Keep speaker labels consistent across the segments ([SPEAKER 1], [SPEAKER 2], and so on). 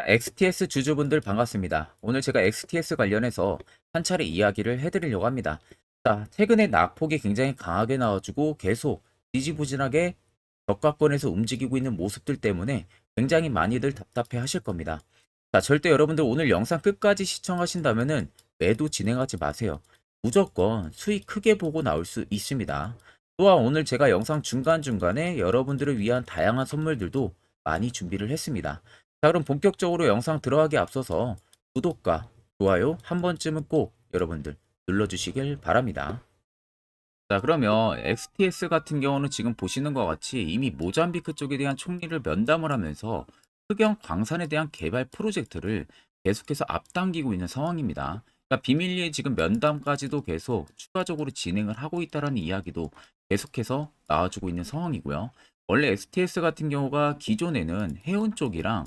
[SPEAKER 1] XTS 주주분들 반갑습니다. 오늘 제가 XTS 관련해서 한 차례 이야기를 해드리려고 합니다. 최근에 낙폭이 굉장히 강하게 나와주고 계속 지지부진하게 저가권에서 움직이고 있는 모습들 때문에 굉장히 많이들 답답해 하실 겁니다. 절대 여러분들 오늘 영상 끝까지 시청하신다면은 매도 진행하지 마세요. 무조건 수익 크게 보고 나올 수 있습니다. 또한 오늘 제가 영상 중간중간에 여러분들을 위한 다양한 선물들도 많이 준비를 했습니다. 그럼 본격적으로 영상 들어가기 앞서서 구독과 좋아요 한 번쯤은 꼭 여러분들 눌러주시길 바랍니다. 그러면 XTS 같은 경우는 지금 보시는 것 같이 이미 모잠비크 쪽에 대한 총리를 면담을 하면서 흑연 광산에 대한 개발 프로젝트를 계속해서 앞당기고 있는 상황입니다. 그러니까 비밀리에 지금 면담까지도 계속 추가적으로 진행을 하고 있다는 이야기도 계속해서 나와주고 있는 상황이고요. 원래 STS 같은 경우가 기존에는 해운 쪽이랑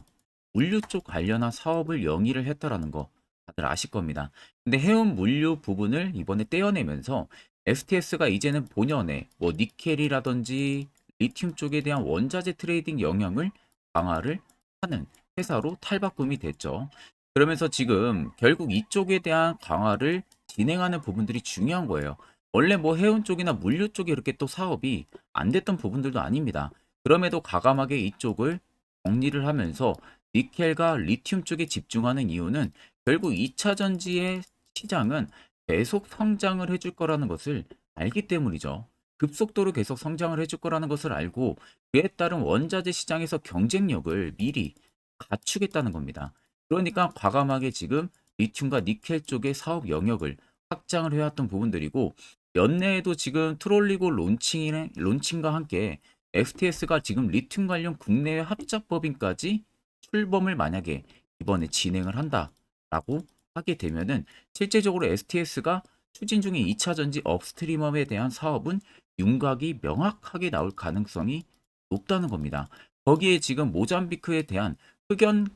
[SPEAKER 1] 물류 쪽 관련한 사업을 영위를 했다라는 거 다들 아실 겁니다. 근데 해운 물류 부분을 이번에 떼어내면서 STS가 이제는 본연의 뭐 니켈이라든지 리튬 쪽에 대한 원자재 트레이딩 영역을 강화를 하는 회사로 탈바꿈이 됐죠. 그러면서 지금 결국 이쪽에 대한 강화를 진행하는 부분들이 중요한 거예요. 원래 뭐 해운 쪽이나 물류 쪽에 이렇게 또 사업이 안 됐던 부분들도 아닙니다. 그럼에도 과감하게 이쪽을 정리를 하면서 니켈과 리튬 쪽에 집중하는 이유는 결국 2차 전지의 시장은 계속 성장을 해줄 거라는 것을 알기 때문이죠. 급속도로 계속 성장을 해줄 거라는 것을 알고 그에 따른 원자재 시장에서 경쟁력을 미리 갖추겠다는 겁니다. 그러니까 과감하게 지금 리튬과 니켈 쪽의 사업 영역을 확장을 해왔던 부분들이고 연내에도 지금 트롤리고 론칭과 함께 FTS가 지금 리튬 관련 국내외 합작 법인까지 출범을 만약에 이번에 진행을 한다라고 하게 되면은 실제적으로 STS가 추진 중인 2차 전지 업스트림업에 대한 사업은 윤곽이 명확하게 나올 가능성이 높다는 겁니다. 거기에 지금 모잠비크에 대한 흑연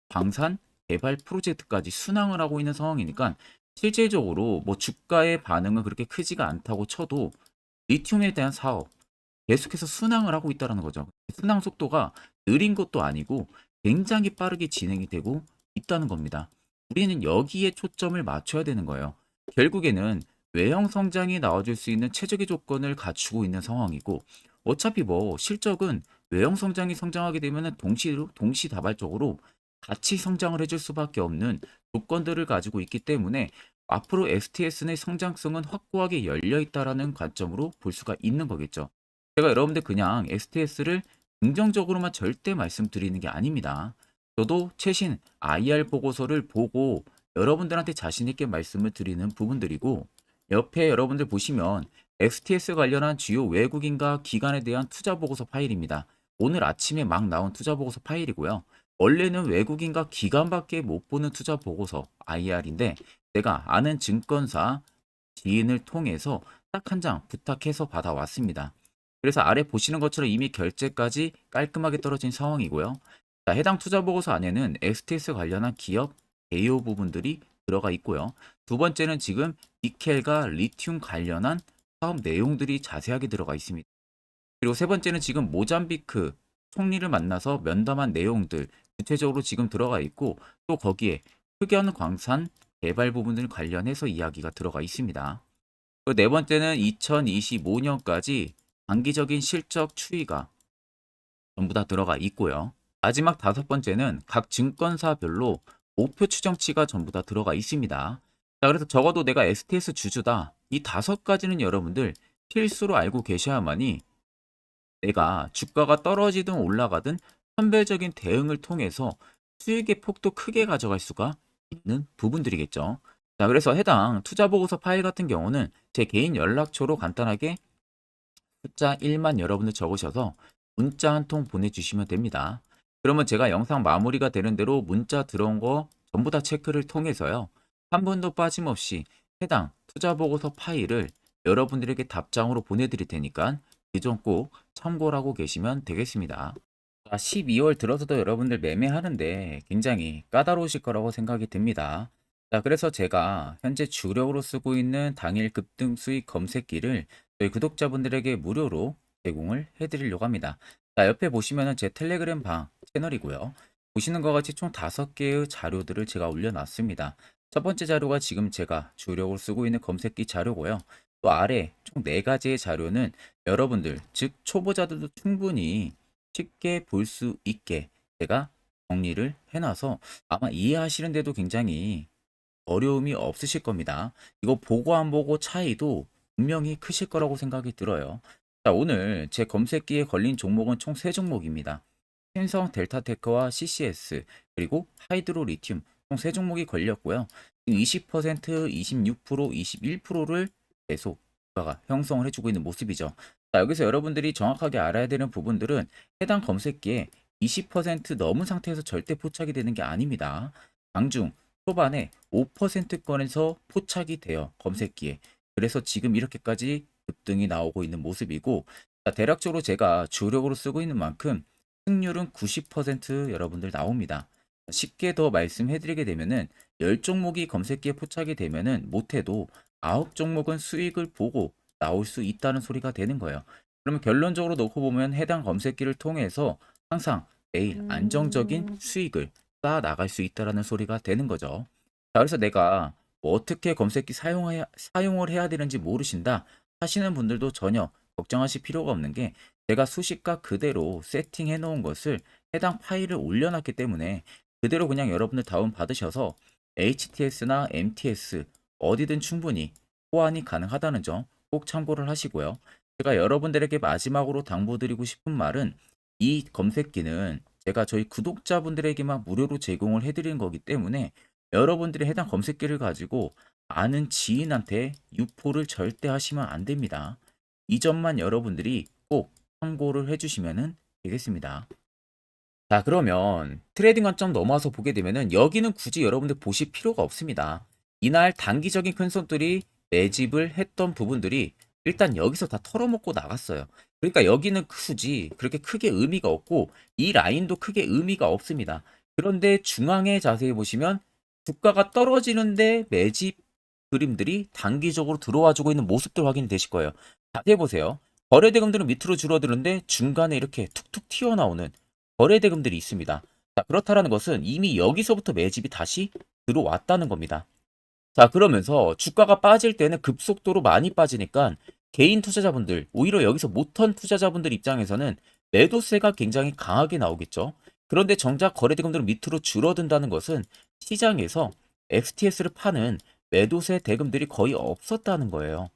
[SPEAKER 1] 광산 개발 프로젝트까지 순항을 하고 있는 상황이니까 실질적으로 뭐 주가의 반응은 그렇게 크지가 않다고 쳐도 리튬에 대한 사업 계속해서 순항을 하고 있다는 거죠. 순항 속도가 느린 것도 아니고 굉장히 빠르게 진행이 되고 있다는 겁니다. 우리는 여기에 초점을 맞춰야 되는 거예요. 결국에는 외형 성장이 나와줄 수 있는 최적의 조건을 갖추고 있는 상황이고 어차피 뭐 실적은 외형 성장이 성장하게 되면 동시다발적으로 같이 성장을 해줄 수밖에 없는 조건들을 가지고 있기 때문에 앞으로 STS의 성장성은 확고하게 열려 있다라는 관점으로 볼 수가 있는 거겠죠. 제가 여러분들 그냥 STS를 긍정적으로만 절대 말씀드리는 게 아닙니다. 저도 최신 IR 보고서를 보고 여러분들한테 자신 있게 말씀을 드리는 부분들이고 옆에 여러분들 보시면 XTS 관련한 주요 외국인과 기관에 대한 투자 보고서 파일입니다. 오늘 아침에 막 나온 투자 보고서 파일이고요. 원래는 외국인과 기관밖에 못 보는 투자 보고서 IR인데 내가 아는 증권사 지인을 통해서 딱 한 장 부탁해서 받아왔습니다. 그래서 아래 보시는 것처럼 이미 결제까지 깔끔하게 떨어진 상황이고요. 해당 투자 보고서 안에는 STS 관련한 기업 개요 부분들이 들어가 있고요. 두 번째는 지금 니켈과 리튬 관련한 사업 내용들이 자세하게 들어가 있습니다. 그리고 세 번째는 지금 모잠비크 총리를 만나서 면담한 내용들 구체적으로 지금 들어가 있고 또 거기에 흑연 광산 개발 부분들 관련해서 이야기가 들어가 있습니다. 네 번째는 2025년까지 단기적인 실적 추이가 전부 다 들어가 있고요. 마지막 다섯 번째는 각 증권사별로 목표 추정치가 전부 다 들어가 있습니다. 그래서 적어도 내가 STS 주주다. 이 다섯 가지는 여러분들 필수로 알고 계셔야만이 내가 주가가 떨어지든 올라가든 선별적인 대응을 통해서 수익의 폭도 크게 가져갈 수가 있는 부분들이겠죠. 그래서 해당 투자 보고서 파일 같은 경우는 제 개인 연락처로 간단하게 숫자 1만 여러분들 적으셔서 문자 한 통 보내주시면 됩니다. 그러면 제가 영상 마무리가 되는 대로 문자 들어온 거 전부 다 체크를 통해서요. 한 번도 빠짐없이 해당 투자 보고서 파일을 여러분들에게 답장으로 보내드릴 테니까 그 점 꼭 참고를 하고 계시면 되겠습니다. 12월 들어서도 여러분들 매매하는데 굉장히 까다로우실 거라고 생각이 듭니다. 그래서 제가 현재 주력으로 쓰고 있는 당일 급등 수익 검색기를 저희 구독자분들에게 무료로 제공을 해드리려고 합니다. 옆에 보시면은 제 텔레그램 방 채널이고요. 보시는 것 같이 총 5개의 자료들을 제가 올려놨습니다. 첫 번째 자료가 지금 제가 주력으로 쓰고 있는 검색기 자료고요. 또 아래 총 4가지의 자료는 여러분들, 즉 초보자들도 충분히 쉽게 볼 수 있게 제가 정리를 해놔서 아마 이해하시는데도 굉장히 어려움이 없으실 겁니다. 이거 보고 안 보고 차이도 분명히 크실 거라고 생각이 들어요. 자, 오늘 제 검색기에 걸린 종목은 총 3종목입니다. 신성 델타테크와 CCS 그리고 하이드로 리튬 총 3종목이 걸렸고요. 20%, 26%, 21%를 계속 주가가 형성을 해주고 있는 모습이죠. 자, 여기서 여러분들이 정확하게 알아야 되는 부분들은 해당 검색기에 20% 넘은 상태에서 절대 포착이 되는 게 아닙니다. 장중 초반에 5%권에서 포착이 돼요. 검색기에. 그래서 지금 이렇게까지 급등이 나오고 있는 모습이고, 자, 대략적으로 제가 주력으로 쓰고 있는 만큼 승률은 90% 여러분들 나옵니다. 쉽게 더 말씀해드리게 되면은 10종목이 검색기에 포착이 되면은 못해도 9종목은 수익을 보고 나올 수 있다는 소리가 되는 거예요. 그러면 결론적으로 놓고 보면 해당 검색기를 통해서 항상 매일 안정적인 수익을 쌓아 나갈 수 있다라는 소리가 되는 거죠. 자, 그래서 내가 뭐 어떻게 검색기 사용을 해야 되는지 모르신다 하시는 분들도 전혀 걱정하실 필요가 없는 게 제가 수식과 그대로 세팅해 놓은 것을 해당 파일을 올려놨기 때문에 그대로 그냥 여러분들 다운 받으셔서 HTS나 MTS 어디든 충분히 호환이 가능하다는 점 꼭 참고를 하시고요. 제가 여러분들에게 마지막으로 당부드리고 싶은 말은 이 검색기는 제가 저희 구독자분들에게만 무료로 제공을 해드리는 거기 때문에 여러분들이 해당 검색기를 가지고 아는 지인한테 유포를 절대 하시면 안 됩니다. 이 점만 여러분들이 꼭 참고를 해주시면 되겠습니다. 자, 그러면 트레이딩 관점 넘어와서 보게 되면은 여기는 굳이 여러분들 보실 필요가 없습니다. 이날 단기적인 큰 손들이 매집을 했던 부분들이 일단 여기서 다 털어먹고 나갔어요. 그러니까 여기는 굳이 그렇게 크게 의미가 없고 이 라인도 크게 의미가 없습니다. 그런데 중앙에 자세히 보시면 주가가 떨어지는데 매집 그림들이 단기적으로 들어와주고 있는 모습들 확인이 되실 거예요. 자세히 보세요. 거래대금들은 밑으로 줄어드는데 중간에 이렇게 툭툭 튀어나오는 거래대금들이 있습니다. 자, 그렇다라는 것은 이미 여기서부터 매집이 다시 들어왔다는 겁니다. 자, 그러면서 주가가 빠질 때는 급속도로 많이 빠지니까 개인 투자자분들, 오히려 여기서 못한 투자자분들 입장에서는 매도세가 굉장히 강하게 나오겠죠. 그런데 정작 거래대금들은 밑으로 줄어든다는 것은 시장에서 FTS를 파는 매도세 대금들이 거의 없었다는 거예요.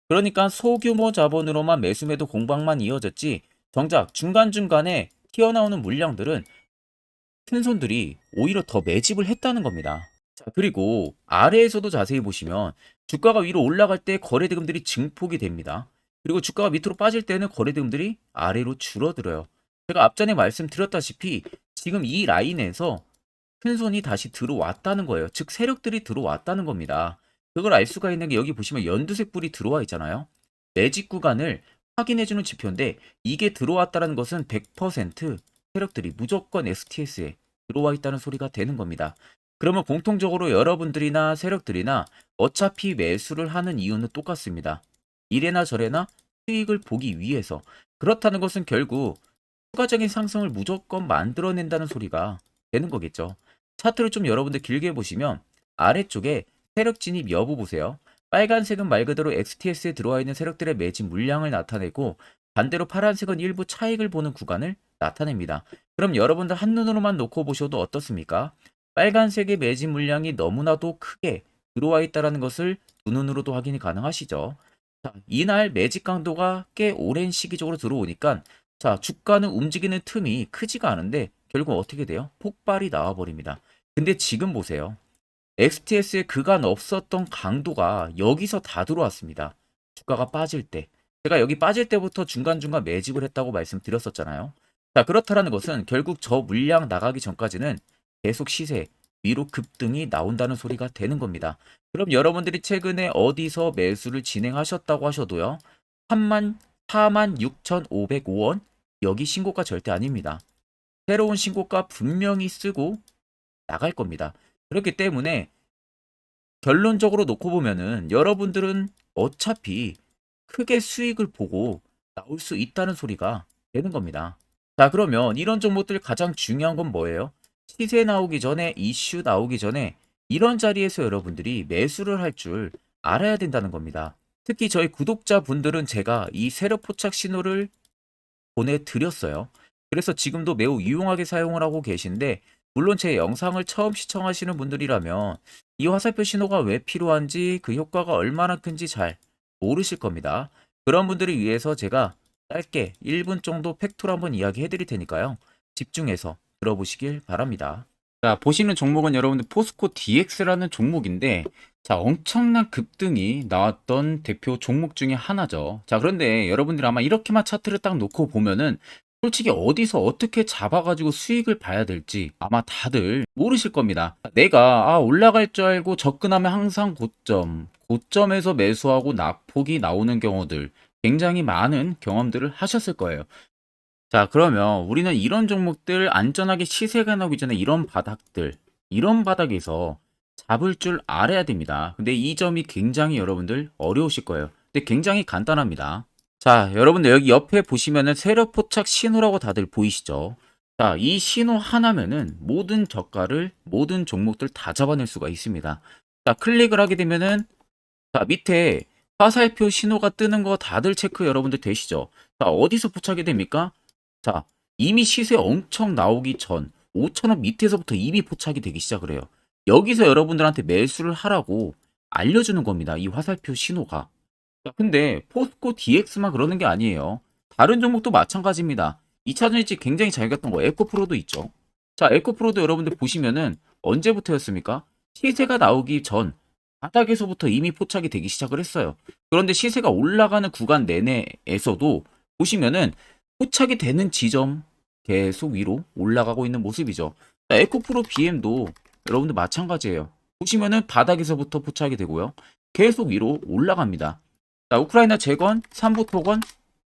[SPEAKER 1] 그러니까 소규모 자본으로만 매수매도 공방만 이어졌지 정작 중간중간에 튀어나오는 물량들은 큰 손들이 오히려 더 매집을 했다는 겁니다. 자, 그리고 아래에서도 자세히 보시면 주가가 위로 올라갈 때 거래대금들이 증폭이 됩니다. 그리고 주가가 밑으로 빠질 때는 거래대금들이 아래로 줄어들어요. 제가 앞전에 말씀드렸다시피 지금 이 라인에서 큰 손이 다시 들어왔다는 거예요. 즉 세력들이 들어왔다는 겁니다. 그걸 알 수가 있는 게 여기 보시면 연두색 불이 들어와 있잖아요. 매집 구간을 확인해주는 지표인데 이게 들어왔다는 것은 100% 세력들이 무조건 STS에 들어와 있다는 소리가 되는 겁니다. 그러면 공통적으로 여러분들이나 세력들이나 어차피 매수를 하는 이유는 똑같습니다. 이래나 저래나 수익을 보기 위해서. 그렇다는 것은 결국 추가적인 상승을 무조건 만들어낸다는 소리가 되는 거겠죠. 차트를 좀 여러분들 길게 보시면 아래쪽에 세력 진입 여부 보세요. 빨간색은 말 그대로 XTS에 들어와 있는 세력들의 매집 물량을 나타내고 반대로 파란색은 일부 차익을 보는 구간을 나타냅니다. 그럼 여러분들 한눈으로만 놓고 보셔도 어떻습니까? 빨간색의 매집 물량이 너무나도 크게 들어와 있다는 것을 두 눈으로도 확인이 가능하시죠. 자, 이날 매집 강도가 꽤 오랜 시기적으로 들어오니까 자, 주가는 움직이는 틈이 크지가 않은데 결국 어떻게 돼요? 폭발이 나와버립니다. 근데 지금 보세요. XTS에 그간 없었던 강도가 여기서 다 들어왔습니다. 주가가 빠질 때. 제가 여기 빠질 때부터 중간중간 매집을 했다고 말씀드렸었잖아요. 자, 그렇다라는 것은 결국 저 물량 나가기 전까지는 계속 시세 위로 급등이 나온다는 소리가 되는 겁니다. 그럼 여러분들이 최근에 어디서 매수를 진행하셨다고 하셔도요. 46,505원 여기 신고가 절대 아닙니다. 새로운 신고가 분명히 쓰고 나갈 겁니다. 그렇기 때문에 결론적으로 놓고 보면은 여러분들은 어차피 크게 수익을 보고 나올 수 있다는 소리가 되는 겁니다. 자, 그러면 이런 종목들 가장 중요한 건 뭐예요? 시세 나오기 전에, 이슈 나오기 전에 이런 자리에서 여러분들이 매수를 할 줄 알아야 된다는 겁니다. 특히 저희 구독자분들은 제가 이 세력 포착 신호를 보내드렸어요. 그래서 지금도 매우 유용하게 사용을 하고 계신데, 물론 제 영상을 처음 시청하시는 분들이라면 이 화살표 신호가 왜 필요한지, 그 효과가 얼마나 큰지 잘 모르실 겁니다. 그런 분들을 위해서 제가 짧게 1분 정도 팩토를 한번 이야기해 드릴 테니까요. 집중해서 들어보시길 바랍니다. 자, 보시는 종목은 여러분들 포스코 DX라는 종목인데, 자, 엄청난 급등이 나왔던 대표 종목 중에 하나죠. 자, 그런데 여러분들이 아마 이렇게만 차트를 딱 놓고 보면은 솔직히 어디서 어떻게 잡아가지고 수익을 봐야 될지 아마 다들 모르실 겁니다. 내가 올라갈 줄 알고 접근하면 항상 고점에서 매수하고 낙폭이 나오는 경우들 굉장히 많은 경험들을 하셨을 거예요. 자, 그러면 우리는 이런 종목들 안전하게 시세가 나오기 전에 이런 바닥에서 잡을 줄 알아야 됩니다. 근데 이 점이 굉장히 여러분들 어려우실 거예요. 근데 굉장히 간단합니다. 자, 여러분들 여기 옆에 보시면은 세력 포착 신호라고 다들 보이시죠? 자, 이 신호 하나면은 모든 저가를, 모든 종목들 다 잡아낼 수가 있습니다. 자, 클릭을 하게 되면은, 자, 밑에 화살표 신호가 뜨는 거 다들 체크 여러분들 되시죠? 자, 어디서 포착이 됩니까? 자, 이미 시세 엄청 나오기 전 5,000원 밑에서부터 이미 포착이 되기 시작을 해요. 여기서 여러분들한테 매수를 하라고 알려주는 겁니다. 이 화살표 신호가. 자, 근데 포스코 DX만 그러는 게 아니에요. 다른 종목도 마찬가지입니다. 2차전지 굉장히 잘 갔던 거 에코프로도 있죠. 자, 에코프로도 여러분들 보시면은 언제부터였습니까? 시세가 나오기 전 바닥에서부터 이미 포착이 되기 시작을 했어요. 그런데 시세가 올라가는 구간 내내에서도 보시면은 포착이 되는 지점 계속 위로 올라가고 있는 모습이죠. 자, 에코프로 BM도 여러분들 마찬가지예요. 보시면은 바닥에서부터 포착이 되고요. 계속 위로 올라갑니다. 자, 우크라이나 재건, 삼부 토건,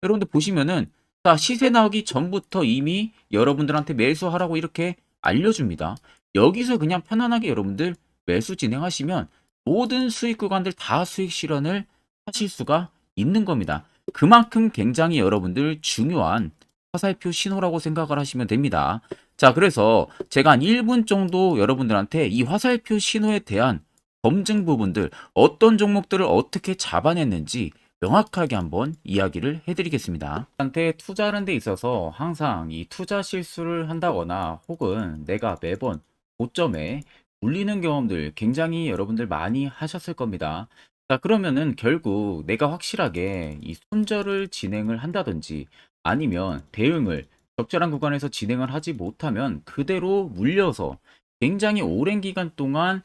[SPEAKER 1] 여러분들 보시면은, 자, 시세 나오기 전부터 이미 여러분들한테 매수하라고 이렇게 알려줍니다. 여기서 그냥 편안하게 여러분들 매수 진행하시면 모든 수익 구간들 다 수익 실현을 하실 수가 있는 겁니다. 그만큼 굉장히 여러분들 중요한 화살표 신호라고 생각을 하시면 됩니다. 자, 그래서 제가 한 1분 정도 여러분들한테 이 화살표 신호에 대한 검증 부분들, 어떤 종목들을 어떻게 잡아냈는지 명확하게 한번 이야기를 해드리겠습니다. 한테 투자하는 데 있어서 항상 이 투자 실수를 한다거나 혹은 내가 매번 고점에 물리는 경험들 굉장히 여러분들 많이 하셨을 겁니다. 자, 그러면은 결국 내가 확실하게 이 손절을 진행을 한다든지 아니면 대응을 적절한 구간에서 진행을 하지 못하면 그대로 물려서 굉장히 오랜 기간 동안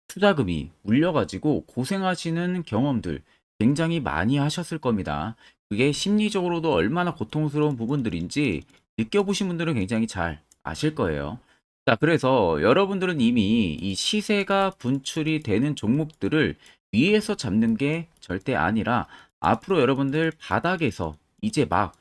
[SPEAKER 1] 투자금이 물려가지고 고생하시는 경험들 굉장히 많이 하셨을 겁니다. 그게 심리적으로도 얼마나 고통스러운 부분들인지 느껴보신 분들은 굉장히 잘 아실 거예요. 자, 그래서 여러분들은 이미 이 시세가 분출이 되는 종목들을 위에서 잡는 게 절대 아니라 앞으로 여러분들 바닥에서 이제 막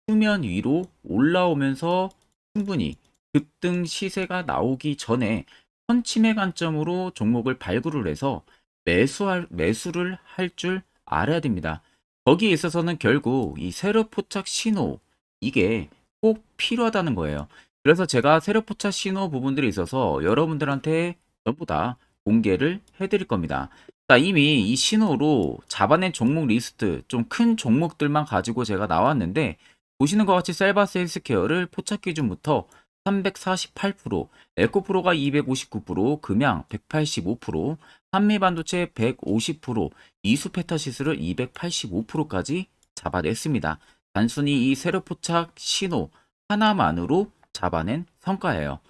[SPEAKER 1] 수면 위로 올라오면서 충분히 급등 시세가 나오기 전에 선침의 관점으로 종목을 발굴을 해서 매수를 할 줄 알아야 됩니다. 거기에 있어서는 결국 이 세력 포착 신호, 이게 꼭 필요하다는 거예요. 그래서 제가 세력 포착 신호 부분들에 있어서 여러분들한테 전부 다 공개를 해드릴 겁니다. 자, 이미 이 신호로 잡아낸 종목 리스트, 좀 큰 종목들만 가지고 제가 나왔는데, 보시는 것 같이 셀바스 헬스케어를 포착 기준부터 348%, 에코프로가 259%, 금양 185%, 한미반도체 150%, 이수페타시스를 285%까지 잡아냈습니다. 단순히 이 세력포착 신호 하나만으로 잡아낸 성과예요.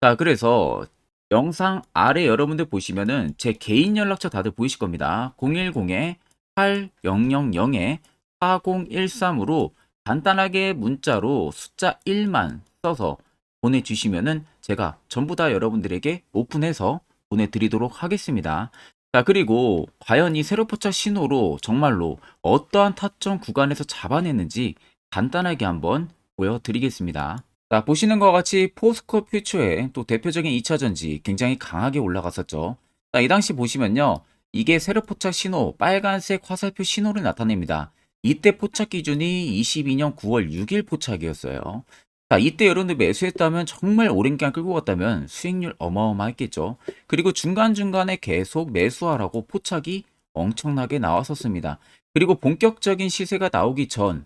[SPEAKER 1] 자, 그래서 영상 아래 여러분들 보시면은 제 개인 연락처 다들 보이실 겁니다. 010-8013-4013으로 간단하게 문자로 숫자 1만 써서 보내주시면은 제가 전부 다 여러분들에게 오픈해서 보내드리도록 하겠습니다. 자, 그리고 과연 이 세로포착 신호로 정말로 어떠한 타점 구간에서 잡아냈는지 간단하게 한번 보여드리겠습니다. 자, 보시는 것과 같이 포스코 퓨처의 또 대표적인 2차전지 굉장히 강하게 올라갔었죠. 자, 이 당시 보시면요. 이게 세로포착 신호, 빨간색 화살표 신호를 나타냅니다. 이때 포착 기준이 22년 9월 6일 포착이었어요. 자, 이때 여러분들 매수했다면 정말 오랜 기간 끌고 갔다면 수익률 어마어마했겠죠. 그리고 중간중간에 계속 매수하라고 포착이 엄청나게 나왔었습니다. 그리고 본격적인 시세가 나오기 전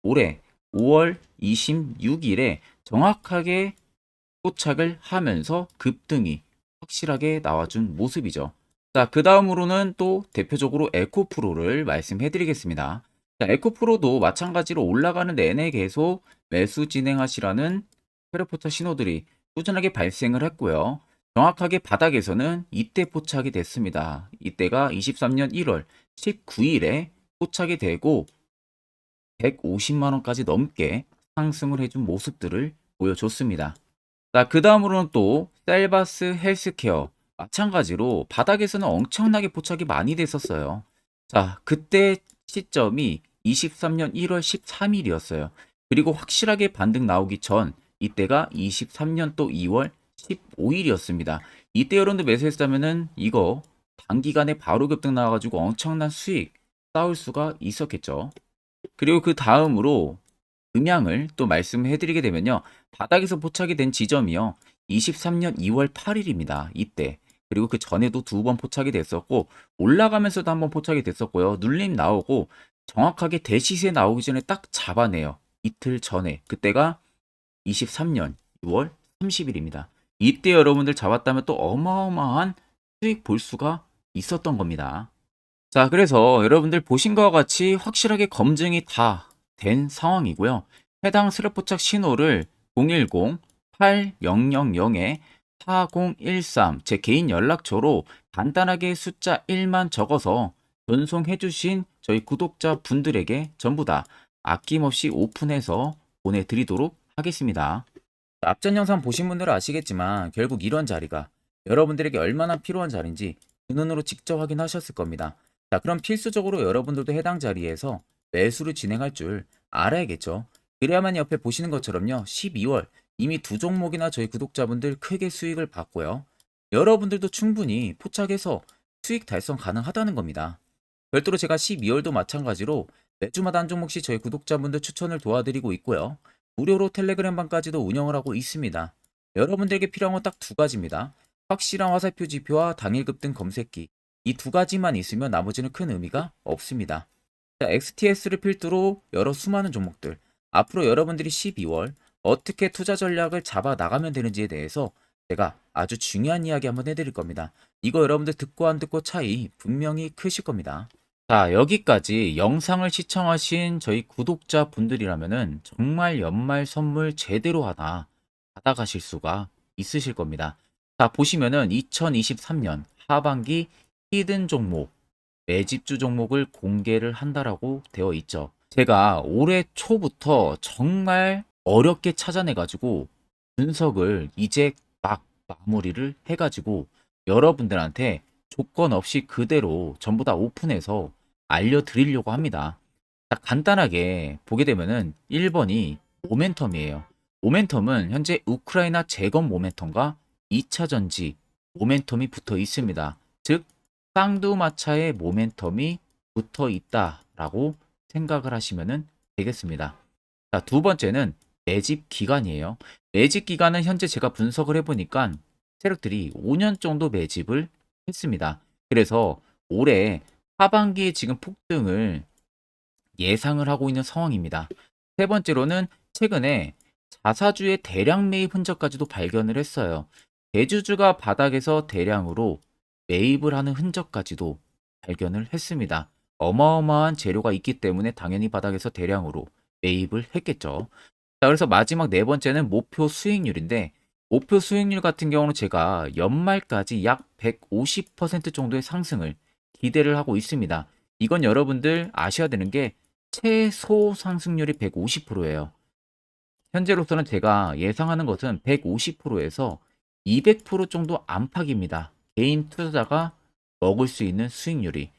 [SPEAKER 1] 올해 5월 26일에 정확하게 포착을 하면서 급등이 확실하게 나와준 모습이죠. 자, 그 다음으로는 또 대표적으로 에코프로를 말씀해 드리겠습니다. 자, 에코프로도 마찬가지로 올라가는 내내 계속 매수 진행하시라는 페르포터 신호들이 꾸준하게 발생을 했고요. 정확하게 바닥에서는 이때 포착이 됐습니다. 이때가 23년 1월 19일에 포착이 되고 150만 원까지 넘게 상승을 해준 모습들을 보여줬습니다. 자, 그 다음으로는 또 셀바스 헬스케어 마찬가지로 바닥에서는 엄청나게 포착이 많이 됐었어요. 자, 그때 시점이 23년 1월 13일이었어요. 그리고 확실하게 반등 나오기 전 이때가 23년 또 2월 15일이었습니다. 이때 여러분들 매수했다면은 이거 단기간에 바로 급등 나와가지고 엄청난 수익 쌓을 수가 있었겠죠. 그리고 그 다음으로 음향을 또 말씀해 드리게 되면요. 바닥에서 포착이 된 지점이요. 23년 2월 8일입니다. 이때. 그리고 그 전에도 두 번 포착이 됐었고 올라가면서도 한번 포착이 됐었고요. 눌림 나오고 정확하게 대시세 나오기 전에 딱 잡아내요. 이틀 전에. 그때가 23년 6월 30일입니다. 이때 여러분들 잡았다면 또 어마어마한 수익 볼 수가 있었던 겁니다. 자, 그래서 여러분들 보신 것과 같이 확실하게 검증이 다 된 상황이고요. 해당 슬롯포착 신호를 010-8000-4013 제 개인 연락처로 간단하게 숫자 1만 적어서 전송해 주신 저희 구독자 분들에게 전부 다 아낌없이 오픈해서 보내드리도록 하겠습니다. 앞전 영상 보신 분들은 아시겠지만 결국 이런 자리가 여러분들에게 얼마나 필요한 자리인지 그 눈으로 직접 확인하셨을 겁니다. 자, 그럼 필수적으로 여러분들도 해당 자리에서 매수를 진행할 줄 알아야겠죠. 그래야만 옆에 보시는 것처럼요. 12월 이미 두 종목이나 저희 구독자분들 크게 수익을 봤고요. 여러분들도 충분히 포착해서 수익 달성 가능하다는 겁니다. 별도로 제가 12월도 마찬가지로 매주마다 한 종목씩 저희 구독자분들 추천을 도와드리고 있고요. 무료로 텔레그램방까지도 운영을 하고 있습니다. 여러분들에게 필요한 건 딱 두 가지입니다. 확실한 화살표 지표와 당일 급등 검색기. 이 두 가지만 있으면 나머지는 큰 의미가 없습니다. 자, XTS를 필두로 여러 수많은 종목들. 앞으로 여러분들이 12월 어떻게 투자 전략을 잡아 나가면 되는지에 대해서 제가 아주 중요한 이야기 한번 해드릴 겁니다. 이거 여러분들 듣고 안 듣고 차이 분명히 크실 겁니다. 자, 여기까지 영상을 시청하신 저희 구독자 분들이라면은 정말 연말 선물 제대로 하나 받아가실 수가 있으실 겁니다. 자, 보시면은 2023년 하반기 히든 종목, 매집주 종목을 공개를 한다라고 되어 있죠. 제가 올해 초부터 정말 어렵게 찾아내가지고 분석을 이제 막 마무리를 해가지고 여러분들한테 조건 없이 그대로 전부 다 오픈해서 알려드리려고 합니다. 자, 간단하게 보게 되면은 1번이 모멘텀이에요. 모멘텀은 현재 우크라이나 재건 모멘텀과 2차 전지 모멘텀이 붙어 있습니다. 즉 쌍두마차의 모멘텀이 붙어 있다라고 생각을 하시면 되겠습니다. 자, 두 번째는 매집 기간이에요. 매집 기간은 현재 제가 분석을 해보니까 세력들이 5년 정도 매집을 했습니다. 그래서 올해 하반기에 지금 폭등을 예상을 하고 있는 상황입니다. 세 번째로는 최근에 자사주의 대량 매입 흔적까지도 발견을 했어요. 대주주가 바닥에서 대량으로 매입을 하는 흔적까지도 발견을 했습니다. 어마어마한 재료가 있기 때문에 당연히 바닥에서 대량으로 매입을 했겠죠. 자, 그래서 마지막 네 번째는 목표 수익률인데 목표 수익률 같은 경우는 제가 연말까지 약 150% 정도의 상승을 기대를 하고 있습니다. 이건 여러분들 아셔야 되는 게 최소 상승률이 150%예요. 현재로서는 제가 예상하는 것은 150%에서 200% 정도 안팎입니다. 개인 투자자가 먹을 수 있는 수익률이.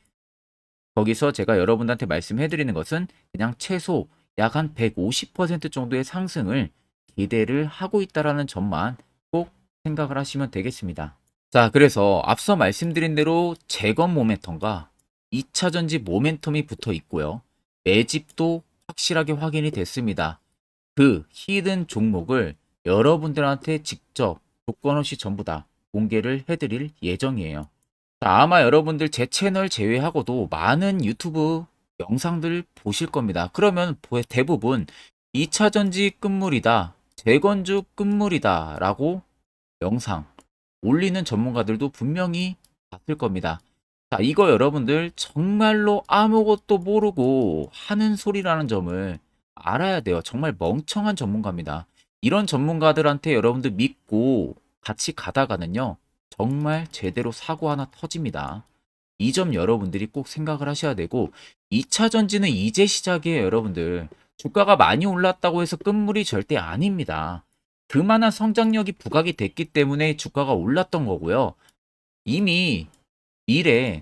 [SPEAKER 1] 거기서 제가 여러분들한테 말씀해 드리는 것은 그냥 최소 약 한 150% 정도의 상승을 기대를 하고 있다라는 점만 꼭 생각을 하시면 되겠습니다. 자, 그래서 앞서 말씀드린 대로 재건 모멘텀과 2차 전지 모멘텀이 붙어 있고요. 매집도 확실하게 확인이 됐습니다. 그 히든 종목을 여러분들한테 직접 조건 없이 전부 다 공개를 해드릴 예정이에요. 자, 아마 여러분들 제 채널 제외하고도 많은 유튜브 영상들 보실 겁니다. 그러면 대부분 2차 전지 끝물이다, 재건주 끝물이다 라고 영상 올리는 전문가들도 분명히 봤을 겁니다. 자, 이거 여러분들 정말로 아무것도 모르고 하는 소리라는 점을 알아야 돼요. 정말 멍청한 전문가입니다. 이런 전문가들한테 여러분들 믿고 같이 가다가는요, 정말 제대로 사고 하나 터집니다. 이 점 여러분들이 꼭 생각을 하셔야 되고, 2차 전지는 이제 시작이에요, 여러분들. 주가가 많이 올랐다고 해서 끝물이 절대 아닙니다. 그만한 성장력이 부각이 됐기 때문에 주가가 올랐던 거고요. 이미 미래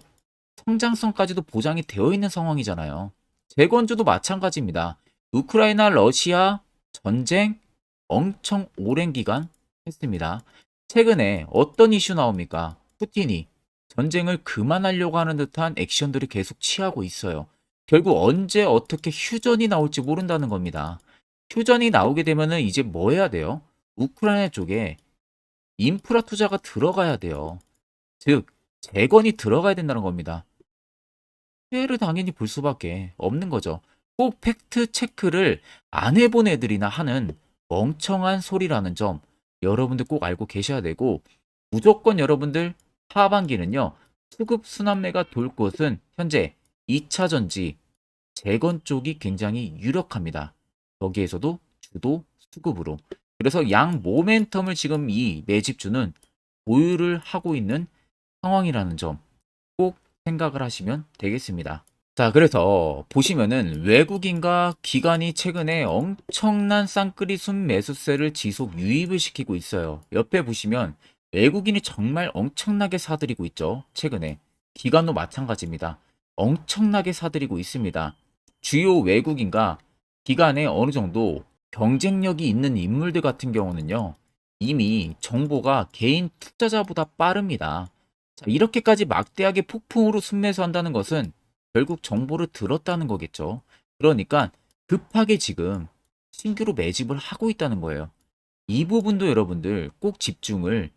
[SPEAKER 1] 성장성까지도 보장이 되어 있는 상황이잖아요. 재건주도 마찬가지입니다. 우크라이나 러시아 전쟁 엄청 오랜 기간 했습니다. 최근에 어떤 이슈 나옵니까? 푸틴이 전쟁을 그만하려고 하는 듯한 액션들을 계속 취하고 있어요. 결국 언제 어떻게 휴전이 나올지 모른다는 겁니다. 휴전이 나오게 되면은 이제 뭐 해야 돼요? 우크라이나 쪽에 인프라 투자가 들어가야 돼요. 즉, 재건이 들어가야 된다는 겁니다. 피해를 당연히 볼 수밖에 없는 거죠. 꼭 팩트 체크를 안 해본 애들이나 하는 멍청한 소리라는 점 여러분들 꼭 알고 계셔야 되고, 무조건 여러분들 하반기는요, 수급 순환매가 돌 곳은 현재 2차 전지 재건 쪽이 굉장히 유력합니다. 거기에서도 주도 수급으로. 그래서 양 모멘텀을 지금 이 매집주는 보유를 하고 있는 상황이라는 점 꼭 생각을 하시면 되겠습니다. 자, 그래서 보시면은 외국인과 기관이 최근에 엄청난 쌍끌이 순매수세를 지속 유입을 시키고 있어요. 옆에 보시면 외국인이 정말 엄청나게 사들이고 있죠. 최근에. 기관도 마찬가지입니다. 엄청나게 사들이고 있습니다. 주요 외국인과 기관에 어느 정도 경쟁력이 있는 인물들 같은 경우는요, 이미 정보가 개인 투자자보다 빠릅니다. 자, 이렇게까지 막대하게 폭풍으로 순매수한다는 것은 결국 정보를 들었다는 거겠죠. 그러니까 급하게 지금 신규로 매집을 하고 있다는 거예요. 이 부분도 여러분들 꼭 집중을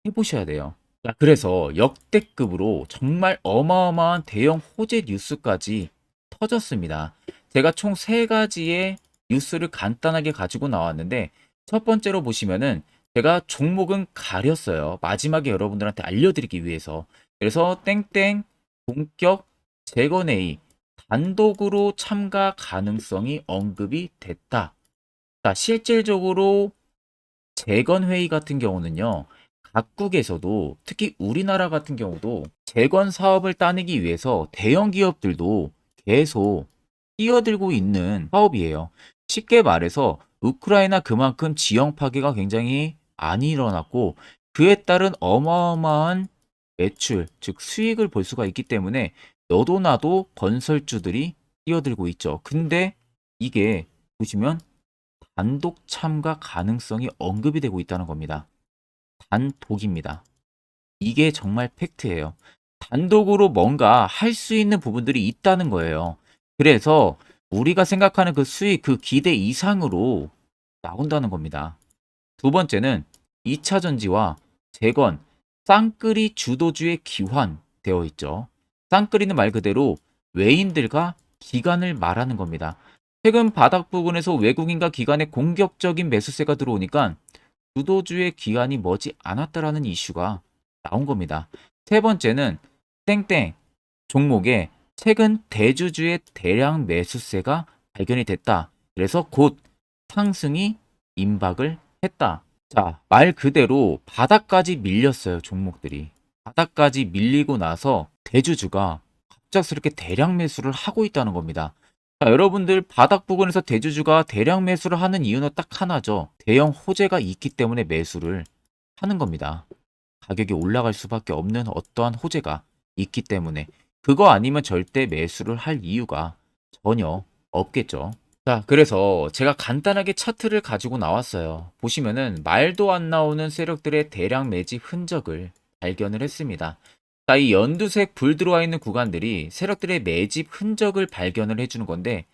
[SPEAKER 1] 해보셔야 돼요. 자, 그래서 역대급으로 정말 어마어마한 대형 호재 뉴스까지 터졌습니다. 제가 총 3가지의 뉴스를 간단하게 가지고 나왔는데, 첫 번째로 보시면은 제가 종목은 가렸어요. 마지막에 여러분들한테 알려드리기 위해서. 그래서 땡땡 본격 재건회의 단독으로 참가 가능성이 언급이 됐다. 자, 실질적으로 재건회의 같은 경우는요, 각국에서도 특히 우리나라 같은 경우도 재건 사업을 따내기 위해서 대형 기업들도 계속 뛰어들고 있는 사업이에요. 쉽게 말해서 우크라이나 그만큼 지형 파괴가 굉장히 많이 일어났고, 그에 따른 어마어마한 매출, 즉 수익을 볼 수가 있기 때문에 너도 나도 건설주들이 뛰어들고 있죠. 근데 이게 보시면 단독 참가 가능성이 언급이 되고 있다는 겁니다. 단독입니다. 이게 정말 팩트예요. 단독으로 뭔가 할 수 있는 부분들이 있다는 거예요. 그래서 우리가 생각하는 그 수익, 그 기대 이상으로 나온다는 겁니다. 두 번째는 2차 전지와 재건, 쌍끌이 주도주의 기환되어 있죠. 쌍끌이는 말 그대로 외인들과 기관을 말하는 겁니다. 최근 바닥 부근에서 외국인과 기관의 공격적인 매수세가 들어오니까 주도주의 기관이 머지 않았다라는 이슈가 나온 겁니다. 세 번째는 땡땡 종목에 최근 대주주의 대량 매수세가 발견이 됐다. 그래서 곧 상승이 임박을 했다. 자, 말 그대로 바닥까지 밀렸어요, 종목들이. 바닥까지 밀리고 나서 대주주가 갑작스럽게 대량 매수를 하고 있다는 겁니다. 자, 여러분들 바닥 부근에서 대주주가 대량 매수를 하는 이유는 딱 하나죠. 대형 호재가 있기 때문에 매수를 하는 겁니다. 가격이 올라갈 수밖에 없는 어떠한 호재가 있기 때문에. 그거 아니면 절대 매수를 할 이유가 전혀 없겠죠. 자, 그래서 제가 간단하게 차트를 가지고 나왔어요. 보시면은 말도 안 나오는 세력들의 대량 매집 흔적을 발견을 했습니다. 자, 이 연두색 불 들어와 있는 구간들이 세력들의 매집 흔적을 발견을 해주는 건데,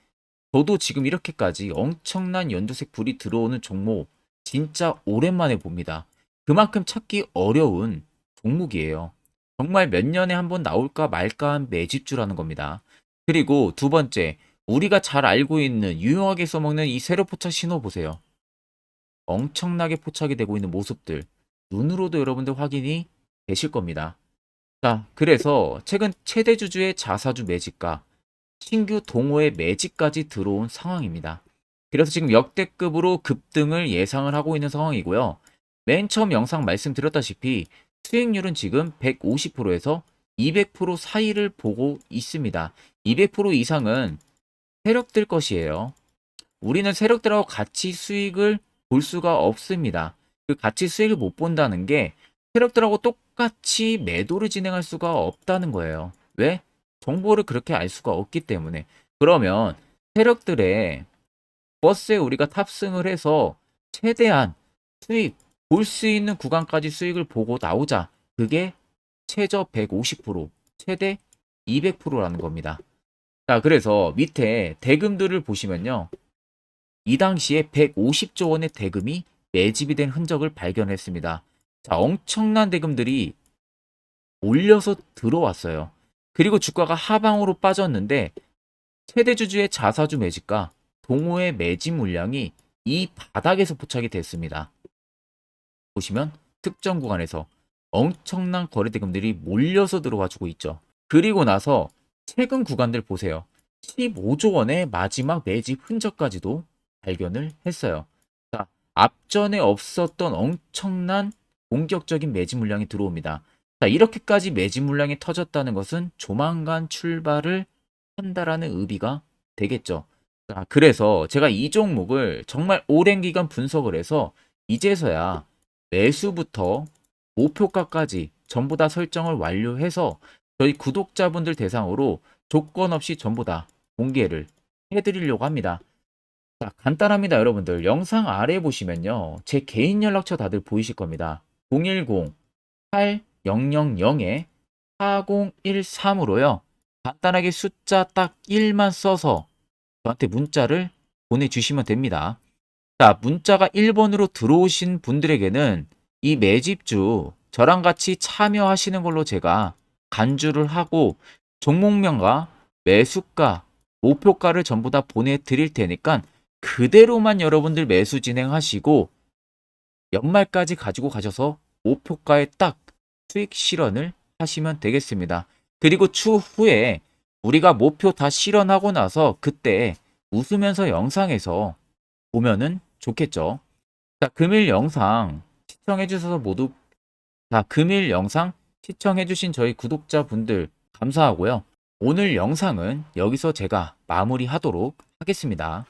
[SPEAKER 1] 저도 지금 이렇게까지 엄청난 연두색 불이 들어오는 종목 진짜 오랜만에 봅니다. 그만큼 찾기 어려운 종목이에요. 정말 몇 년에 한 번 나올까 말까 한 매집주라는 겁니다. 그리고 두 번째, 우리가 잘 알고 있는 유용하게 써먹는 이 세로 포착 신호 보세요. 엄청나게 포착이 되고 있는 모습들 눈으로도 여러분들 확인이 되실 겁니다. 자, 그래서 최근 최대 주주의 자사주 매집과 신규 동호회 매집까지 들어온 상황입니다. 그래서 지금 역대급으로 급등을 예상을 하고 있는 상황이고요. 맨 처음 영상 말씀드렸다시피 수익률은 지금 150%에서 200% 사이를 보고 있습니다. 200% 이상은 세력들 것이에요. 우리는 세력들하고 같이 수익을 볼 수가 없습니다. 그 같이 수익을 못 본다는 게 세력들하고 똑같이 매도를 진행할 수가 없다는 거예요. 왜? 정보를 그렇게 알 수가 없기 때문에. 그러면 세력들의 버스에 우리가 탑승을 해서 최대한 수익 볼 수 있는 구간까지 수익을 보고 나오자. 그게 최저 150%, 최대 200%라는 겁니다. 자, 그래서 밑에 대금들을 보시면요. 이 당시에 150조 원의 대금이 매집이 된 흔적을 발견했습니다. 자, 엄청난 대금들이 몰려서 들어왔어요. 그리고 주가가 하방으로 빠졌는데 최대 주주의 자사주 매집과 동호회 매집 물량이 이 바닥에서 포착이 됐습니다. 보시면 특정 구간에서 엄청난 거래 대금들이 몰려서 들어와 주고 있죠. 그리고 나서 최근 구간들 보세요. 15조 원의 마지막 매집 흔적까지도 발견을 했어요. 자, 앞전에 없었던 엄청난 공격적인 매집 물량이 들어옵니다. 자, 이렇게까지 매집 물량이 터졌다는 것은 조만간 출발을 한다라는 의미가 되겠죠. 자, 그래서 제가 이 종목을 정말 오랜 기간 분석을 해서 이제서야 매수부터 목표가까지 전부 다 설정을 완료해서 저희 구독자분들 대상으로 조건 없이 전부 다 공개를 해드리려고 합니다. 자, 간단합니다, 여러분들. 영상 아래 보시면요. 제 개인 연락처 다들 보이실 겁니다. 010-8013-4013으로요. 간단하게 숫자 딱 1만 써서 저한테 문자를 보내주시면 됩니다. 자, 문자가 1번으로 들어오신 분들에게는 이 매집주 저랑 같이 참여하시는 걸로 제가 간주를 하고 종목명과 매수가, 목표가를 전부 다 보내드릴 테니까 그대로만 여러분들 매수 진행하시고 연말까지 가지고 가셔서 목표가에 딱 수익 실현을 하시면 되겠습니다. 그리고 추후에 우리가 목표 다 실현하고 나서 그때 웃으면서 영상에서 보면은 좋겠죠. 자, 금일 영상 시청해 주셔서 모두 금일 영상 시청해 주신 저희 구독자분들 감사하고요. 오늘 영상은 여기서 제가 마무리하도록 하겠습니다.